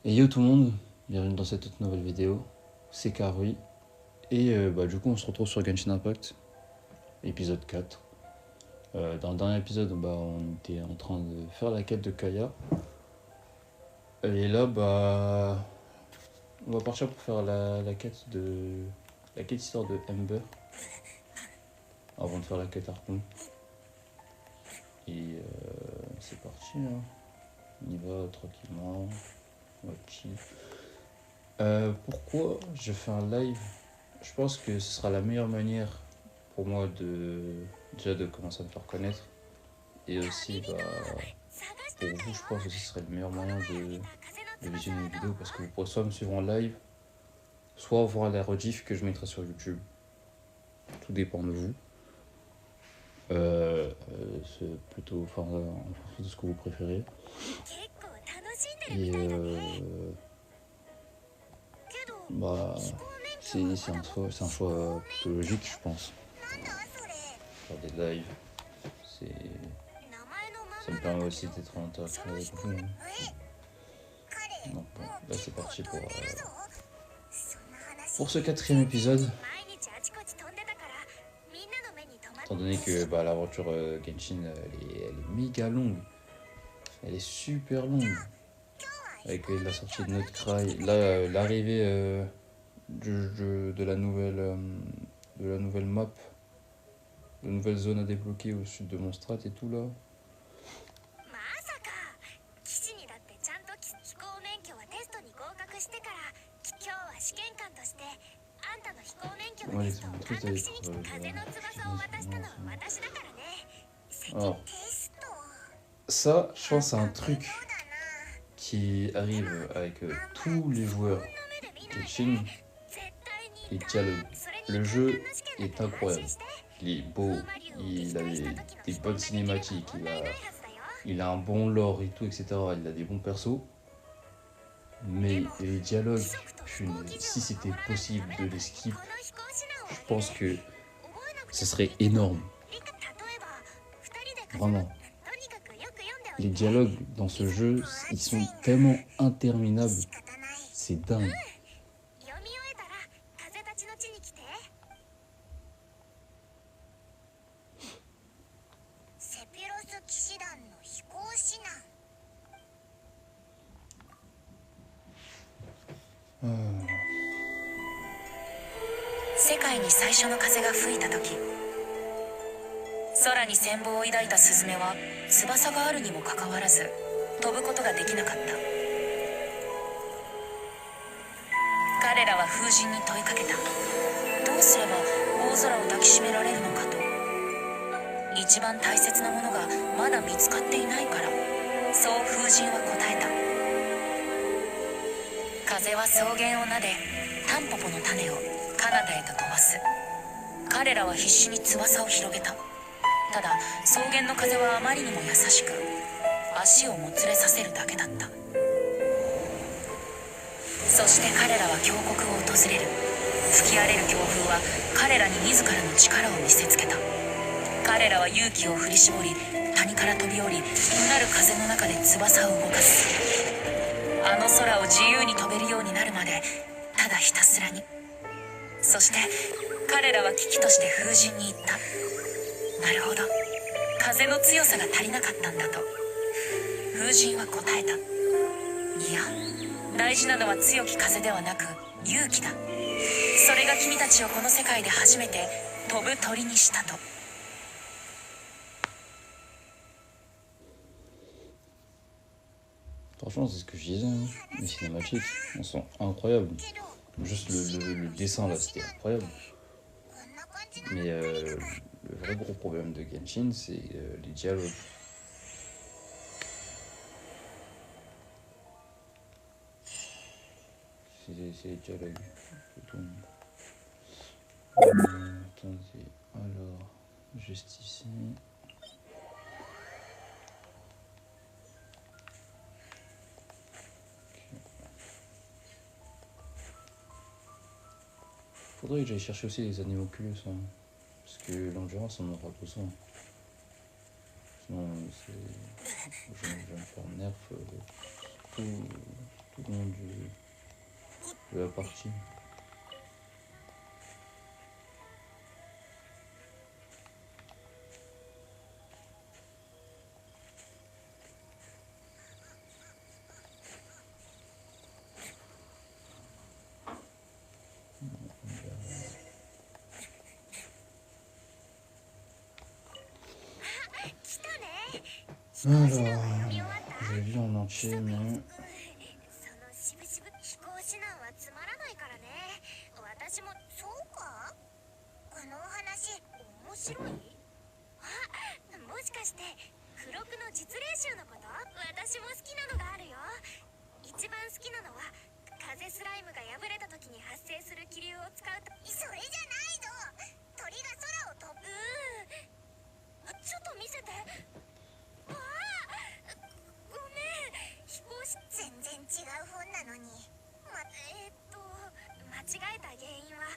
Et yo tout le monde, bienvenue dans cette toute nouvelle vidéo, c'est Karui. Et du coup on se retrouve sur Genshin Impact, épisode 4. Dans le dernier épisode, on était en train de faire la quête de Kaya. Et là, on va partir pour faire la quête de... La quête histoire de Ember, avant de faire la quête Harpon. Et c'est parti, hein. On y va tranquillement, on va chill. Pourquoi je fais un live? Je pense que ce sera la meilleure manière pour moi déjà de commencer à me faire connaître. Et aussi, pour vous, je pense que ce serait le meilleur moyen de visionner une vidéo parce que vous pourrez soit me suivre en live, soit voir la rediff que je mettrai sur YouTube. Tout dépend de vous. C'est plutôt en fonction de ce que vous préférez. Et bah, c'est un choix plutôt logique, je pense. Faire des lives, ça me permet aussi d'être en interaction avec vous. Donc bon, là c'est parti pour ce quatrième épisode. Étant donné que l'aventure Genshin elle est méga longue, elle est super longue. Avec la sortie de Notcry, là l'arrivée de la nouvelle map, de nouvelle zone à débloquer au sud de Mondstadt et tout là. Ouais, les trucs avec alors, ça, je pense c'est un truc qui arrive avec tous les joueurs Genshin. Les dialogues. Le jeu est incroyable. Il est beau, il a des bonnes cinématiques, il a un bon lore et tout, etc. Il a des bons persos. Mais les dialogues, si c'était possible de les skip, je pense que ce serait énorme. Vraiment. Les dialogues dans ce jeu, ils sont tellement interminables. C'est dingue.彼らは風神に問いかけた。どうすれば大空を抱きしめられるのかと。一番大切なものがまだ見つかっていないから。そう風神は答えた。風は草原を撫で、タンポポの種を彼方へと飛ばす。彼らは必死に翼を広げた。ただ草原の風はあまりにも優しく、足をもつれさせるだけだった。そして彼らは峡谷を訪れる。吹き荒れる強風は彼らに自らの力を見せつけた。彼らは勇気を振り絞り、谷から飛び降り、うなる風の中で翼を動かす。あの空を自由に飛べるようになるまで、ただひたすらに。そして彼らは危機として風神に言った。なるほど、風の強さが足りなかったんだと。風神は答えた。いや、大事なのは強き風ではなく勇気だ。それが君たちをこの世界で初めて飛ぶ鳥にしたと。Franchement, c'est ce que je disais, hein. Les cinématiques, elles sont incroyables. Juste le dessin là, c'était incroyable. Mais le vrai gros problème de Genshin, c'est les dialogues. C'est les dialogues. Attendez, alors, juste ici. Faudrait que j'aille chercher aussi les animaux-culus, hein, parce que l'endurance on aura besoin. Sinon, je vais me faire nerf tout, tout au long de la partie. Alors, j'ai vu en entier, mais... しぶしぶ飛行指南はつまらないからね。私もそうか。このお話面白い？あ、もしかして付録の実例集のこと？私も好きなのがあるよ。一番好きなのは風スライムが破れた時に発生する気流を使うと。それじゃないの。鳥が空を飛ぶ。ちょっと見せて。ごめん、飛行士全然違う本なのに。間違えた原因は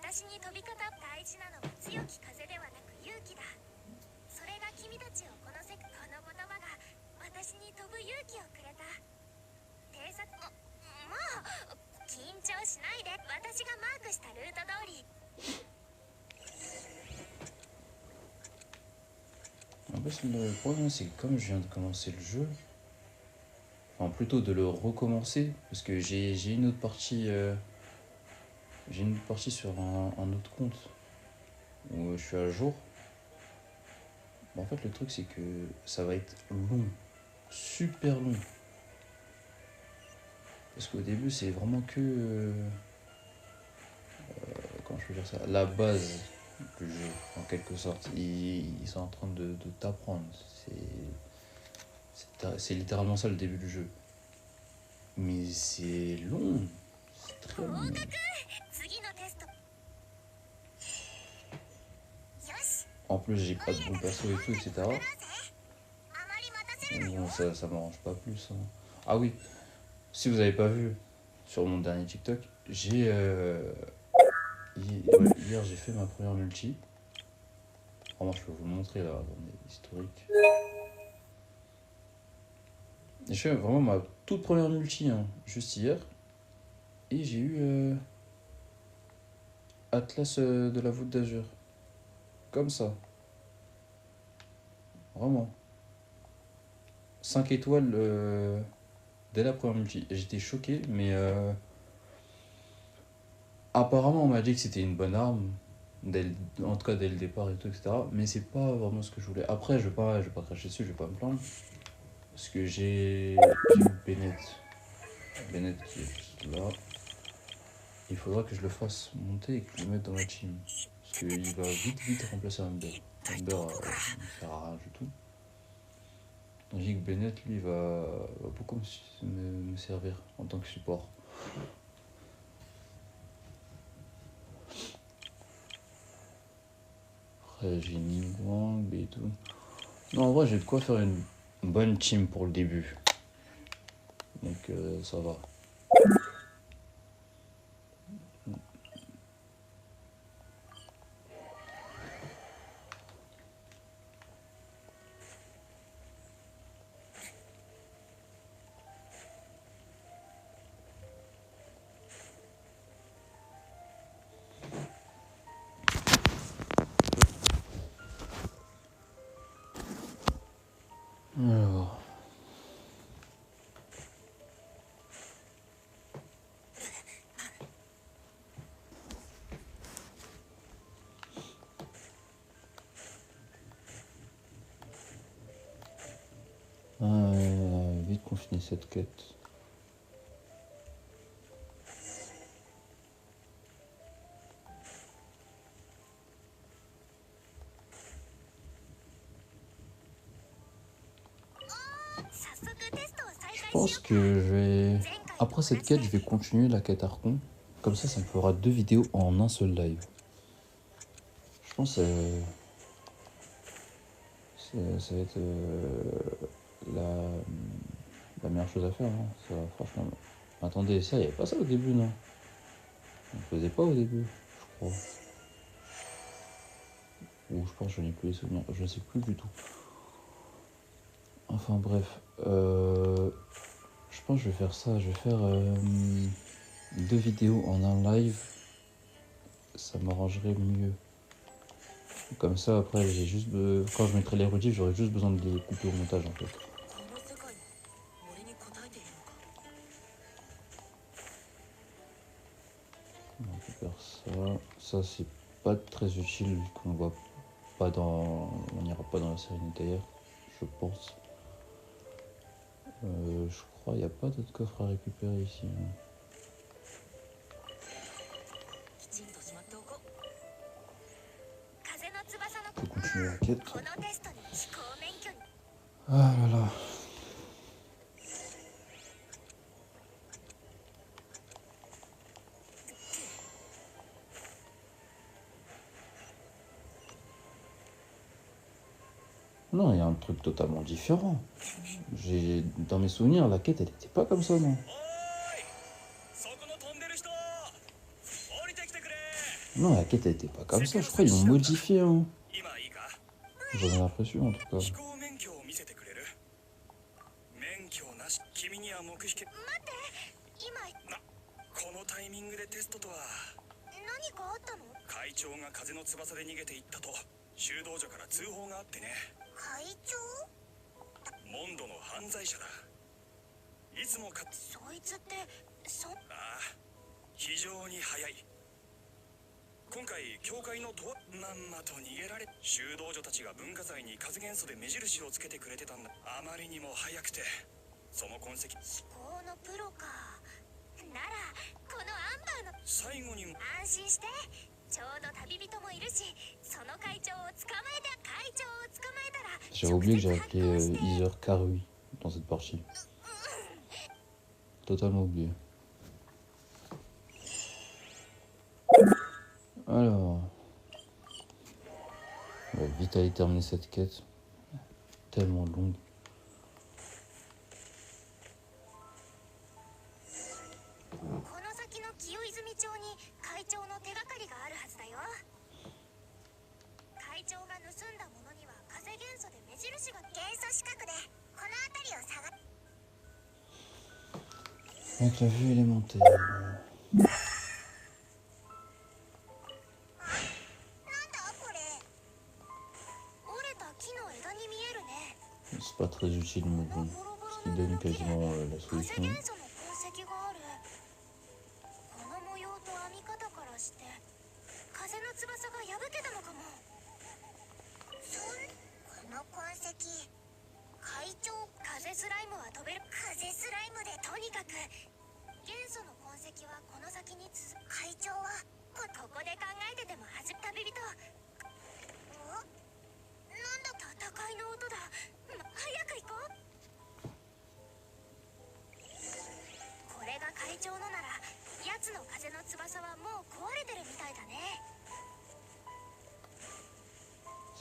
私に飛び方。大事なのは強き風ではなく勇気だ。それが君たちをこのこの言葉が私に飛ぶ勇気をくれた。偵察もう緊張しないで。私がマークしたルート通り。En fait, le problème, c'est que comme je viens de commencer le jeu, enfin plutôt de le recommencer, parce que j'ai une autre partie, sur un autre compte où je suis à jour. Bon, en fait, le truc, c'est que ça va être long, super long. Parce qu'au début, c'est vraiment que, comment je peux dire ça, la base du jeu, en quelque sorte. Ils sont en train de t'apprendre. C'est littéralement ça le début du jeu. Mais c'est long. C'est très long. En plus, j'ai pas de bon perso et tout, etc. Bon, ça m'arrange pas plus. Hein. Ah oui, si vous avez pas vu sur mon dernier TikTok, hier j'ai fait ma première multi. Vraiment, je peux vous le montrer là, dans mes historiques. J'ai fait vraiment ma toute première multi, hein, juste hier. Et j'ai eu Atlas de la voûte d'Azur. Comme ça. Vraiment. 5 étoiles dès la première multi. J'étais choqué, mais apparemment on m'a dit que c'était une bonne arme. En tout cas dès le départ et tout, etc. Mais c'est pas vraiment ce que je voulais. Après, je vais pas cracher dessus, je vais pas me plaindre. Parce que j'ai eu Bennett. Bennett qui est juste là. Il faudra que je le fasse monter et que je le mette dans la team. Parce qu'il va vite remplacer Amber. Amber ne sert à rien du tout. Tandis que Bennett, lui, va beaucoup me servir en tant que support. Après, j'ai Ningguang et tout. Non, en vrai, j'ai de quoi faire une bonne team pour le début. Donc, ça va. Alors. Vite qu'on finisse cette quête. Je pense que je vais... Après cette quête, je vais continuer la quête Archon. Comme ça me fera 2 vidéos en un seul live. Je pense que ça va être la meilleure chose à faire. Hein. Ça, franchement... Attendez, ça, il n'y avait pas ça au début, non? On ne faisait pas au début, je crois. Ou je pense que je n'ai plus les souvenirs. Je ne sais plus du tout. Enfin bref. Je pense que je vais faire ça. Je vais faire 2 vidéos en un live. Ça m'arrangerait mieux. Comme ça, après, j'ai juste quand je mettrai les rediffs, j'aurai juste besoin de les couper au montage en fait. On récupère ça. Ça, c'est pas très utile vu qu'on voit pas dans. On n'ira pas dans la sérénité d'ailleurs, je pense. Je crois qu'il n'y a pas d'autres coffres à récupérer ici. On peut continuer la quête. Ah là là. Non, il y a un truc totalement différent. Dans mes souvenirs, la quête, elle était pas comme ça, non? Non, la quête, elle était pas comme ça. Je crois qu'ils l'ont modifié. Hein. J'avais l'impression, en tout cas. J'avais oublié que j'ai appelé Heather Karui dans cette partie. Totalement oublié. Alors, on va vite aller terminer cette quête. Tellement longue. Avec la vue élémentaire. C'est pas très utile, mais bon, ce qui donne quasiment la solution.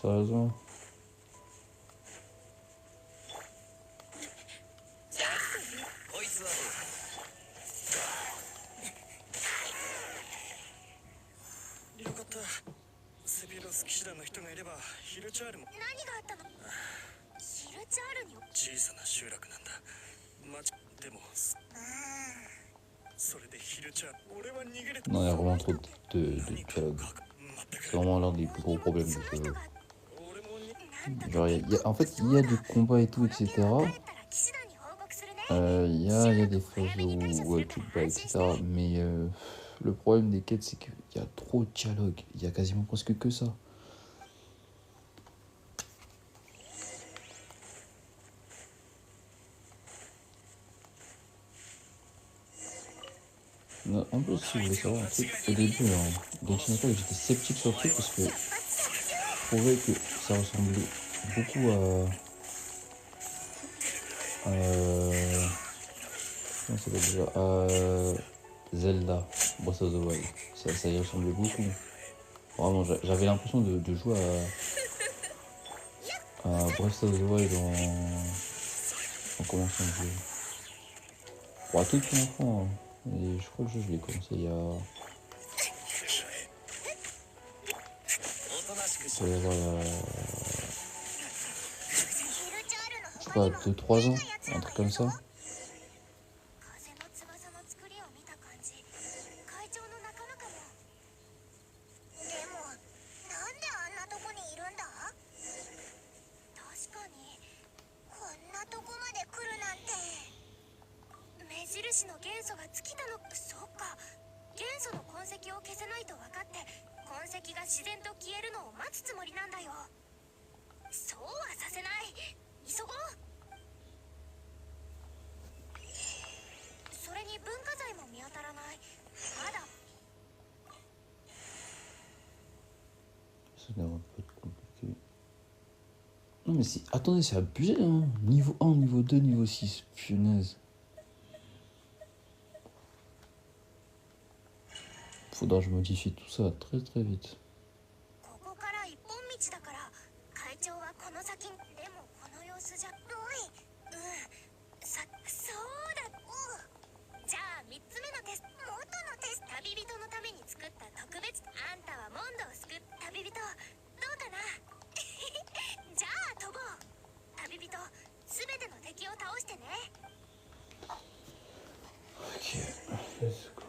Sérieusement? Non, il y a vraiment trop de dialogue. C'est vraiment l'un des plus gros problèmes de ce jeu. Genre, en fait, il y a du combat et tout, etc. Il y a des phases où tu te bats, etc. Mais le problème des quêtes, c'est qu'il y a trop de dialogue. Il y a quasiment presque que ça. Non, en plus, si vous voulez savoir un truc, au début, dans Genshin Impact, j'étais sceptique sur le truc parce que je trouvais que ça ressemblait beaucoup à comment ça s'appelle déjà, à Zelda Breath of the Wild. Ça y ressemblait beaucoup. Vraiment, j'avais l'impression de jouer à Breath of the Wild en commençant le jeu. Pour un tout petit enfant, hein. Et je crois que le jeu, je l'ai commencé il y a... Ça va y avoir, je sais pas, 2-3 ans, un truc comme ça. 子の元素が尽きたの。そっか、元素の痕跡を消せないと分かって痕跡が自然と消えるのを待つつもりなんだよ。そうはさせない。急ごう。それに文化財も見当たらない。まだ。Ça devrait pas être compliqué. Non mais c'est... Attendez, c'est abusé, hein. Niveau 1, niveau 2, niveau 6. Punaise. Faudra que je modifie tout ça très très vite. ここから一本道だから会長はこの先。でもこの様子じゃ。おい、そうだ。じゃあ3つ目のテスト。元のテスト。旅人のために作った特別。あんたはモンドを救う旅人。どうかな。じゃあ飛ぼう。旅人、すべての敵を倒してね。 Ok, let's go.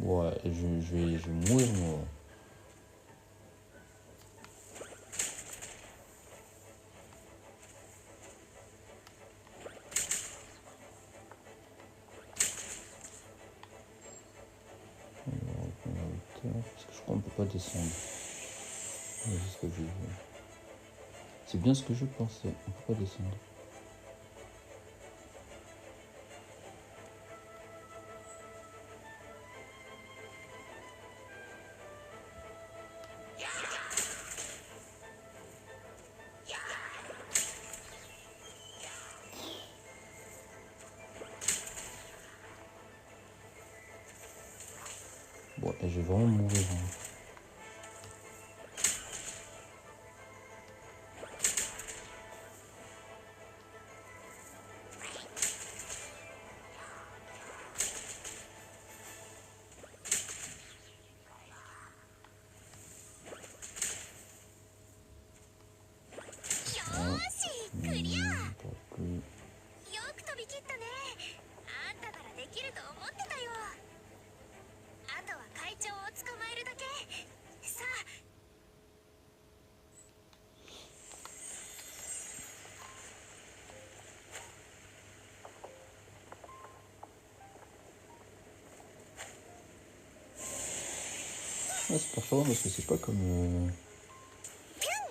Ouais, je vais mourir moi. Parce que je crois qu'on peut pas descendre. Ouais, c'est ce que j'ai vu. C'est bien ce que je pensais, on peut pas descendre. Bon, et je vais vraiment mourir. Hein. Ah, c'est perturbant parce que c'est pas comme...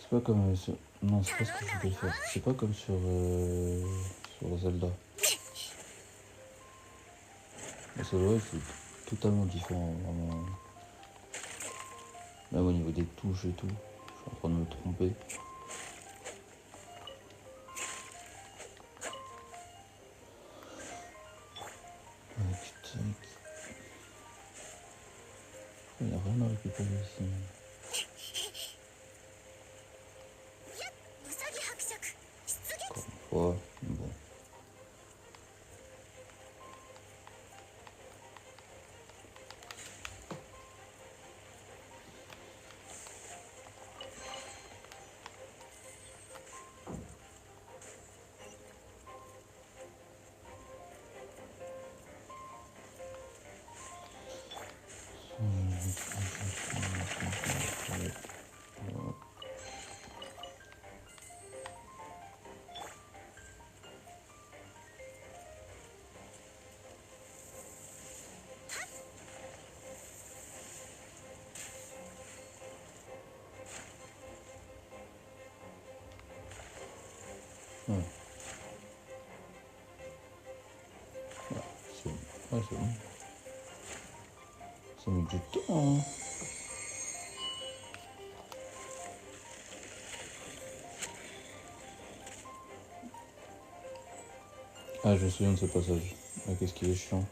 C'est pas comme... Non, c'est pas ce que je voulais faire. C'est pas comme sur Zelda. Zelda, c'est totalement différent, vraiment. Même au niveau des touches et tout. Je suis en train de me tromper. Il n'y a rien à récupérer ici. Encore une fois, bon. Ouais. Ouais, c'est bon. Ça met du temps, hein. Ah, je me souviens de ce passage. Ah, qu'est-ce qu'il est chiant.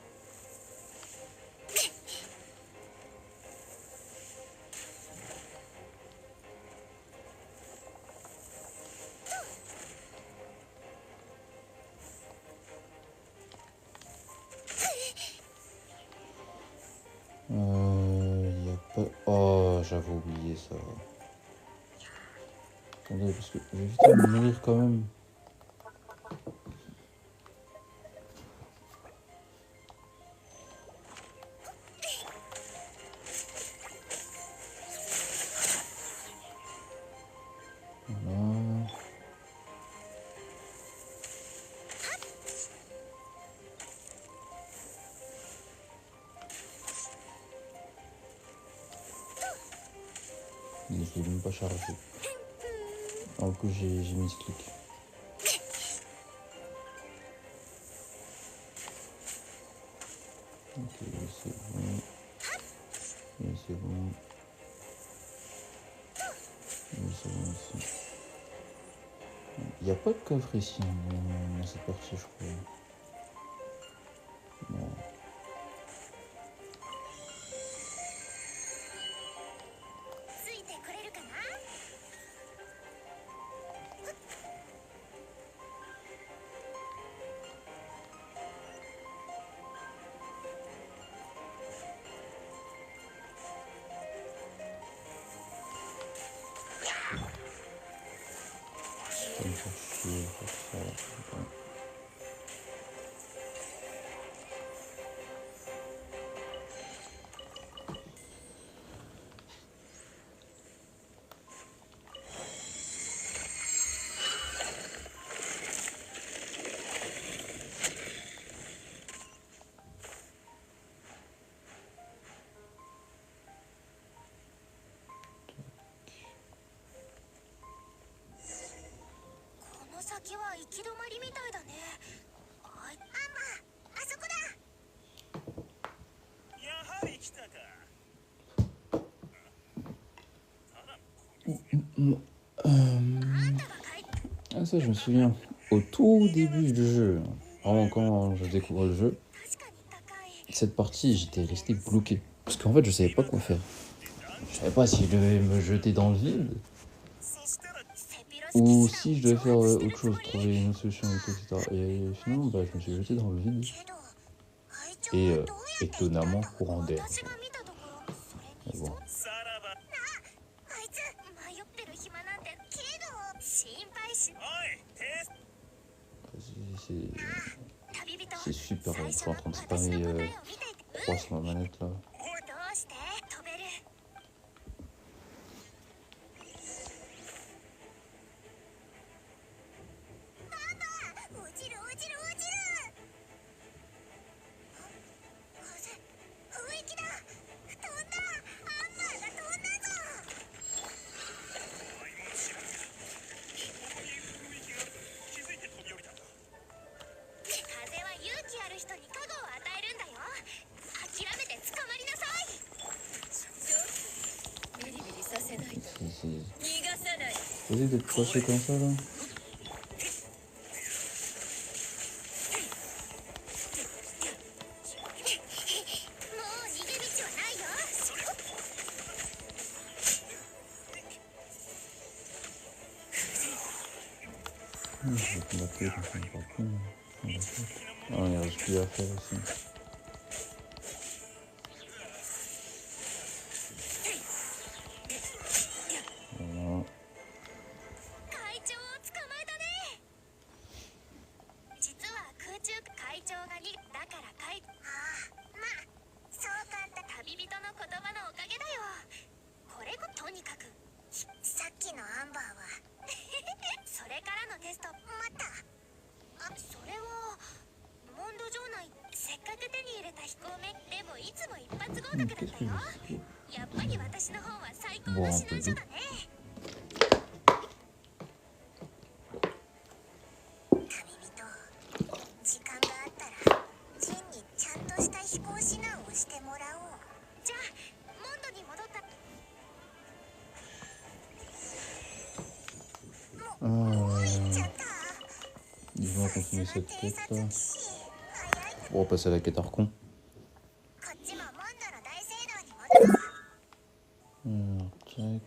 Y a pas... Oh, j'avais oublié ça. Attendez, parce que je vais vite en mourir quand même. Voilà. Il n'est même pas chargé. En plus, j'ai mis ce clic. Ok, c'est bon. Et c'est bon. Et c'est bon aussi. Il n'y a pas de coffre ici dans cette partie, je crois. Non. ついてくれるかな。Ça me fait chier, faut que ça. Bon. Ah ça je me souviens, au tout début du jeu, vraiment quand je découvre le jeu, cette partie j'étais resté bloqué. Parce qu'en fait je savais pas quoi faire. Je savais pas si je devais me jeter dans le vide ou si je devais faire autre chose, trouver une autre solution et tout, etc. Et finalement bah, je me suis jeté dans le vide et étonnamment courant d'air. Mais bon. C'est super, je suis en train de spammer 3 sur ma manette là. Vas-y d'être coincé comme ça là. Je vais te battre quand ça ne va plus. Ah, il reste plus à faire aussi. Voilà. Qu'est-ce que je fais? Boire un peu d'eau. Ils vont continuer cette quête là. On va passer à la quête Archon. Tac.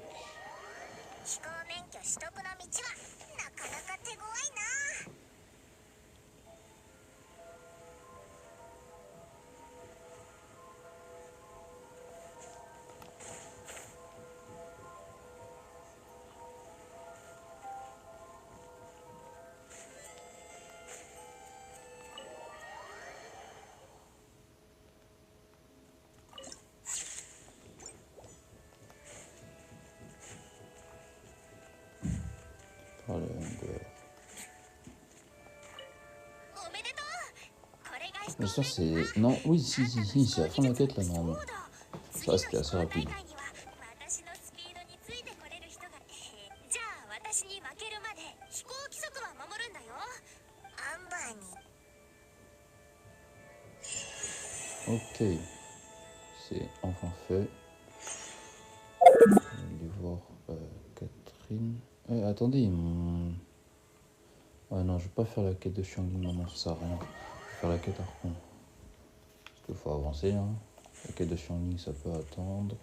par le Hunger. おめでとう。これが Mais ça c'est... Non, oui, si, c'est la fin de la quête là, normalement. Ça, c'était assez rapide. 私のスピードについてこれる人がじゃあ私に負けるまで飛行規則は守るんだよ。アンバーに Ok. C'est enfin fait. Je vais aller voir Catherine. Attendez, ils m'ont... Ah non, je vais pas faire la quête de Xiangling maintenant, ça sert à rien. Je vais faire la quête Archon. Parce qu'il faut avancer, hein. La quête de Xiangling, ça peut attendre.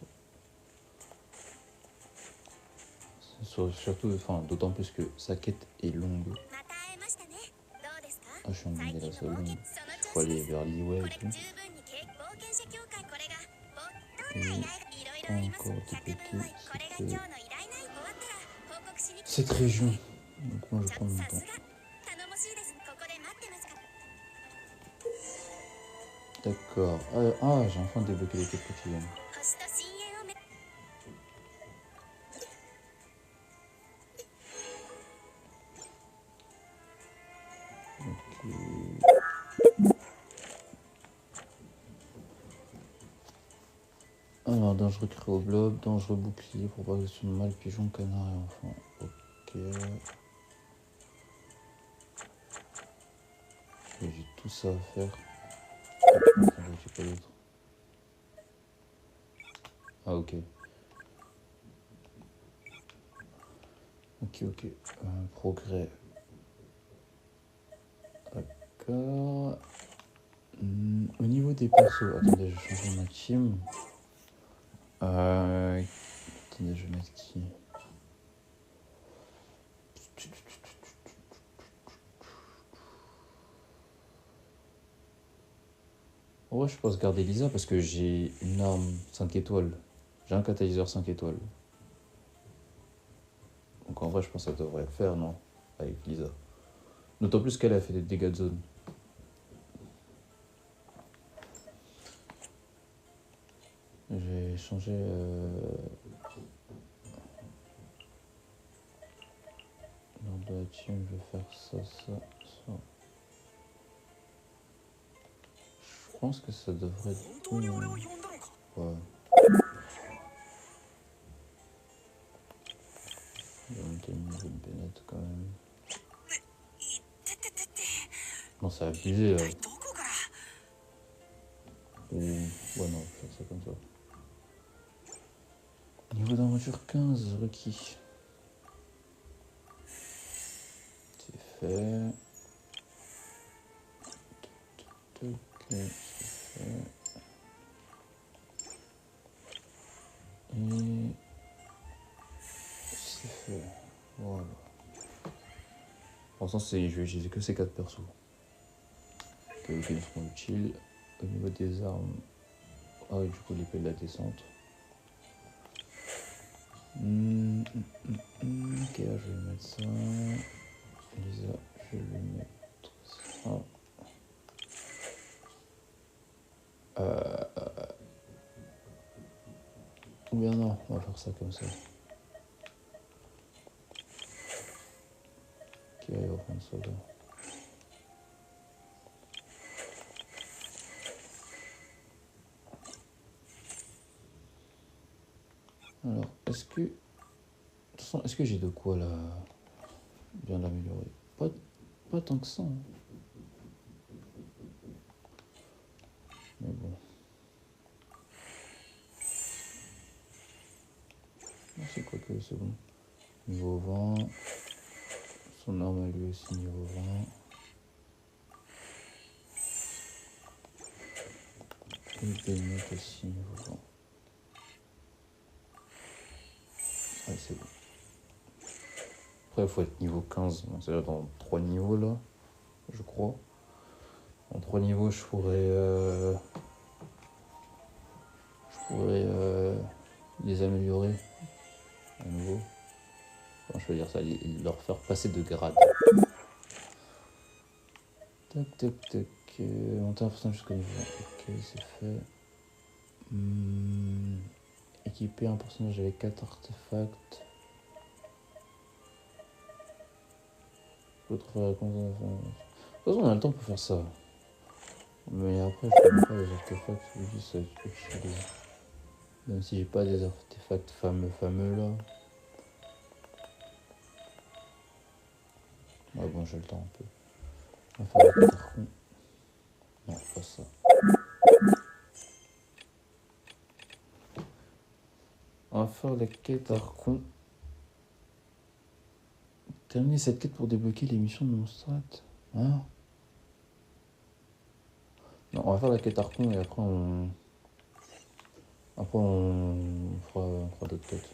Surtout, enfin, d'autant plus que sa quête est longue. また会えましたね。どうですか？ Ah, Xiangling est là, c'est long. その Il 調 faut 子で aller す。 vers Liyue こ et れ tout. 十分に冒険者協会これがどん Et な依頼いろいろあります。 encore 百 débloqué 分はこれが cette, 今日の依頼内終わったら報告しに来て cette région. Donc moi je じゃ prends mon さ temps. すが頼もしいです。ここで待ってますから。 D'accord. J'ai enfin débloqué les quêtes quotidiennes. 星と深淵をめ Alors, dangereux cri au blob, dangereux bouclier, propagation de mal, pigeon, canard et enfant. Ok. J'ai tout ça à faire. Attendez, j'ai pas d'autre. Ah, ok. Ok. Progrès. D'accord. Au niveau des persos, attendez, je vais changer ma team. Attendez, je vais mettre qui? En vrai, je pense garder Lisa parce que j'ai une arme 5 étoiles. J'ai un catalyseur 5 étoiles. Donc en vrai, je pense que ça devrait le faire, non? Avec Lisa. D'autant plus qu'elle a fait des dégâts de zone. J'ai changé... Lors de la team, je vais faire ça. Je pense que ça devrait être tout. Ouais. Je vais monter le niveau de Bennett quand même. Non, c'est abusé là. Ouais, non, faire ça comme ça. Niveau d'aventure 15 requis. C'est fait. C'est fait. Et c'est fait. Voilà. Pour l'instant, je vais utiliser que ces 4 persos. Ils seront utiles. Au niveau des armes. Ah oui, du coup, l'épée de la descente. Ok, là, je vais mettre ça. Lisa, je vais lui mettre ça. Ou bien non, on va faire ça comme ça. Ok, on va prendre ça là. Alors, est-ce que... De toute façon, est-ce que j'ai de quoi là bien l'améliorer? Pas tant que ça. Hein. Mais bon. C'est quoi que c'est bon. Niveau 20. Son arme à lui aussi niveau 20. Et Bennett aussi niveau 20. Ouais, c'est bon. Après, il faut être niveau 15. Donc, c'est-à-dire dans 3 niveaux là, je crois. En 3 niveaux, je pourrais les améliorer à nouveau. Enfin, je veux dire ça, leur faire passer de grade. Tac. Monter un personnage jusqu'au niveau 1. Ok, c'est fait. Équiper un personnage avec 4 artefacts. L'autre faire la console. De toute façon, on a le temps pour faire ça. Mais après, je connais pas les artefacts. Je dis ça va être plus chiant. Même si j'ai pas des artefacts fameux là. Ouais, bon, j'ai le temps un peu. On va faire le carton. Non, pas ça. On va faire la quête Archon. Terminer cette quête pour débloquer les missions de mon strat. Hein? Non, on va faire la quête Archon et après on fera d'autres quêtes.